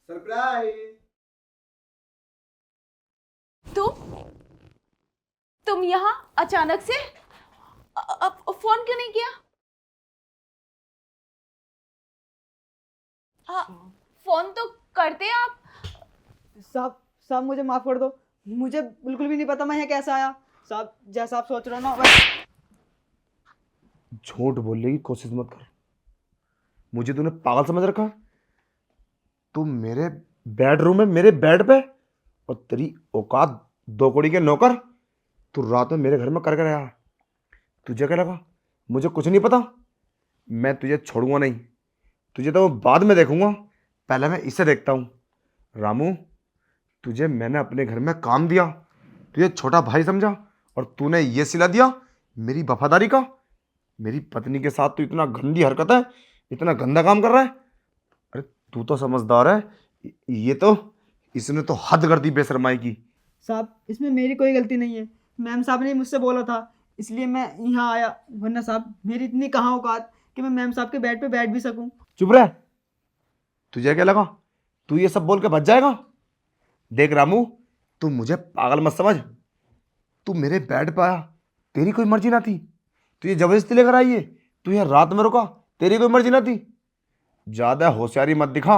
Surprise. तुम यहाँ अचानक से फोन क्यों नहीं किया? फोन तो करते आप। साहब साहब मुझे माफ कर दो, मुझे बिल्कुल भी नहीं पता मैं यहाँ कैसे आया। साहब जैसा आप सोच रहे हो ना झूठ बोलने की कोशिश मत कर। मुझे तूने पागल समझ रखा? तू मेरे बेडरूम में मेरे बेड पे, और तेरी औकात दो कौड़ी के नौकर। तू रात में मेरे घर में कर आया। तुझे क्या लगा मुझे कुछ नहीं पता? मैं तुझे छोड़ूंगा नहीं। तुझे तो बाद में देखूंगा, पहले मैं इसे देखता हूँ। रामू, तुझे मैंने अपने घर में काम दिया, तुझे छोटा भाई समझा, और तूने ये सिला दिया मेरी वफादारी का। मेरी पत्नी के साथ तू इतना गंदी हरकत है, इतना गंदा काम कर रहा है। अरे तू तो समझदार है, ये तो इसने तो हद कर दी बेशर्माई की। साहब इसमें मेरी कोई गलती नहीं है, मैम साहब ने मुझसे बोला था इसलिए मैं यहाँ आया, वरना साहब मेरी इतनी कहाँ औकात कि मैं मैम साहब के बेड पे बैठ भी सकूं। चुप रह। तुझे क्या लगा तू ये सब बोल के बच जाएगा? देख रामू, तू मुझे पागल मत समझ। तू मेरे बेड पे आया, तेरी कोई मर्जी ना थी। तू ये जबरदस्ती लेकर आई है, तू यहाँ रात में रुका, तेरी कोई मर्जी ना थी। ज्यादा होशियारी मत दिखा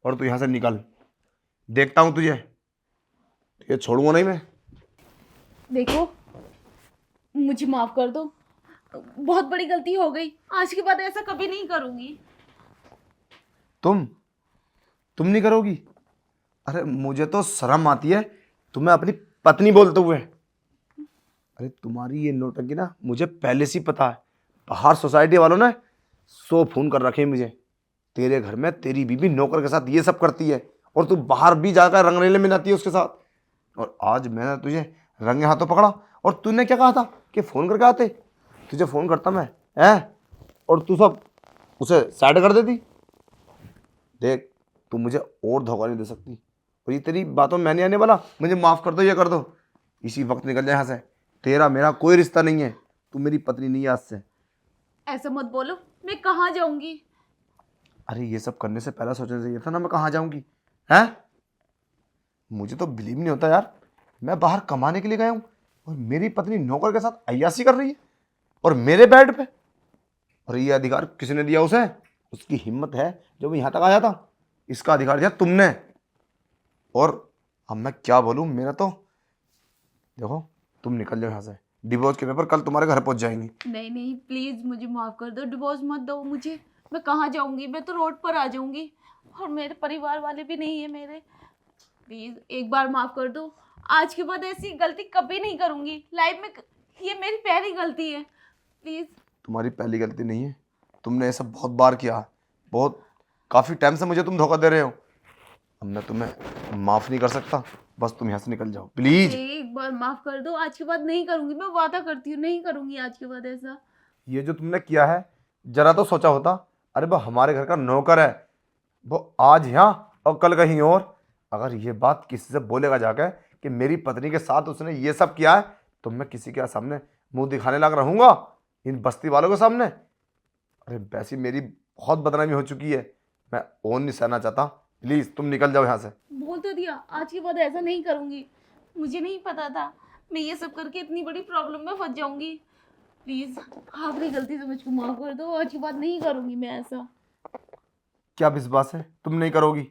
और तू यहां से निकल। देखता हूं तुझे, ये छोड़ूंगा नहीं मैं। देखो, मुझे माफ कर दो, बहुत बड़ी गलती हो गई। आज के बाद ऐसा कभी नहीं करूंगी। तुम नहीं करोगी? अरे मुझे तो शर्म आती है तुम्हें अपनी पत्नी बोलते हुए। अरे तुम्हारी ये नौटंकी ना मुझे पहले से ही पता है। बाहर सोसाइटी वालों ने 100 फोन कर रखे हैं मुझे। तेरे घर में तेरी बीवी नौकर के साथ ये सब करती है, और तू बाहर भी जाकर रंगरेले में नाती है उसके साथ। और आज मैंने तुझे रंगे हाथों पकड़ा, और तूने क्या कहा था कि फ़ोन करके आते। तुझे फ़ोन करता मैं है, और तू सब उसे साइड कर देती। देख, तू मुझे और धोखा नहीं दे सकती, और ये तेरी बातों में मैं नहीं आने वाला। मुझे माफ़ कर दो, ये कर दो, इसी वक्त निकल जाए यहाँ से। तेरा मेरा कोई रिश्ता नहीं है, तू मेरी पत्नी नहीं है आज से। ऐसा मत बोलो, मैं कहाँ जाऊंगी? अरे ये सब करने से पहले सोचना चाहिए था ना मैं कहाँ जाऊंगी। हैं? मुझे तो बिलीव नहीं होता यार, मैं बाहर कमाने के लिए गया हूँ और मेरी पत्नी नौकर के साथ अय्याशी कर रही है, और मेरे बेड पे। और ये अधिकार किसने दिया उसे? उसकी हिम्मत है जो वो यहाँ तक आया था। इसका अधिकार दिया तुमने। और अब मैं क्या बोलूँ, मेरा तो देखो, तुम निकल जाओ यहाँ से। डिवोर्स के पेपर कल तुम्हारे घर पहुँच जाएंगे। नहीं नहीं, प्लीज मुझे माफ कर दो, डिवोर्स मत दो मुझे। मैं कहाँ जाऊंगी? मैं तो रोड पर आ जाऊंगी, और मेरे परिवार वाले भी नहीं है मेरे। प्लीज एक बार माफ कर दो। आज के बाद ऐसी गलती कभी नहीं करूंगी लाइफ में। ये मेरी पहली गलती है, प्लीज। तुम्हारी पहली गलती नहीं है, तुमने ऐसा बहुत बार किया है। बहुत काफ़ी टाइम से मुझे तुम धोखा दे रहे हो। अब मैं तुम्हें माफ़ नहीं कर सकता, बस तुम यहाँ से निकल जाओ प्लीज। एक बार माफ कर दो, आज के बाद नहीं करूंगी। मैं वादा करती हूँ, नहीं करूंगी आज के बाद ऐसा। ये जो तुमने किया है, जरा तो सोचा होता। अरे वो हमारे घर का नौकर है, वो आज यहाँ और कल कहीं और। अगर ये बात किसी से बोलेगा जाकर कि मेरी पत्नी के साथ उसने ये सब किया है, तो मैं किसी के सामने मुंह दिखाने लग रहूंगा, इन बस्ती वालों के सामने। अरे वैसी मेरी बहुत बदनामी हो चुकी है, मैं और नहीं सहना चाहता। प्लीज़ तुम निकल जाओ यहाँ से। बोल तो दिया, आज के बाद ऐसा नहीं करूंगी। मुझे नहीं पता था मैं ये सब करके इतनी बड़ी प्रॉब्लम में फंस जाऊंगी। प्लीज आखिरी गलती से मुझको माफ कर दो, आज के बाद नहीं करूंगी मैं ऐसा। क्या विश्वास है तुम नहीं करोगी?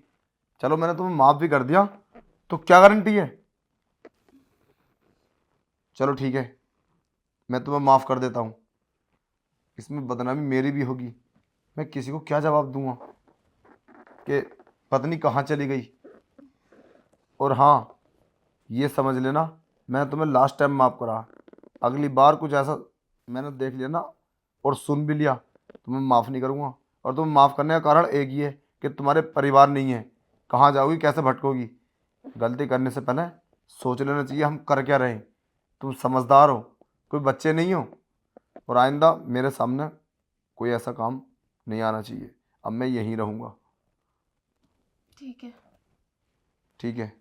चलो मैंने तुम्हें माफ़ भी कर दिया, तो क्या गारंटी है? चलो ठीक है, मैं तुम्हें माफ़ कर देता हूँ। इसमें बदनामी मेरी भी होगी। मैं किसी को क्या जवाब दूंगा कि पत्नी कहाँ चली गई। और हाँ, ये समझ लेना, मैं तुम्हें लास्ट टाइम माफ़ करा। अगली बार कुछ ऐसा मैंने देख लिया ना और सुन भी लिया, तो मैं माफ़ नहीं करूँगा। और तुम्हें माफ़ करने का कारण एक ही है कि तुम्हारे परिवार नहीं है। कहाँ जाओगी, कैसे भटकोगी? गलती करने से पहले सोच लेना चाहिए हम कर क्या रहे हैं। तुम समझदार हो, कोई बच्चे नहीं हो, और आइंदा मेरे सामने कोई ऐसा काम नहीं आना चाहिए। अब मैं यहीं रहूँगा। ठीक है। ठीक है।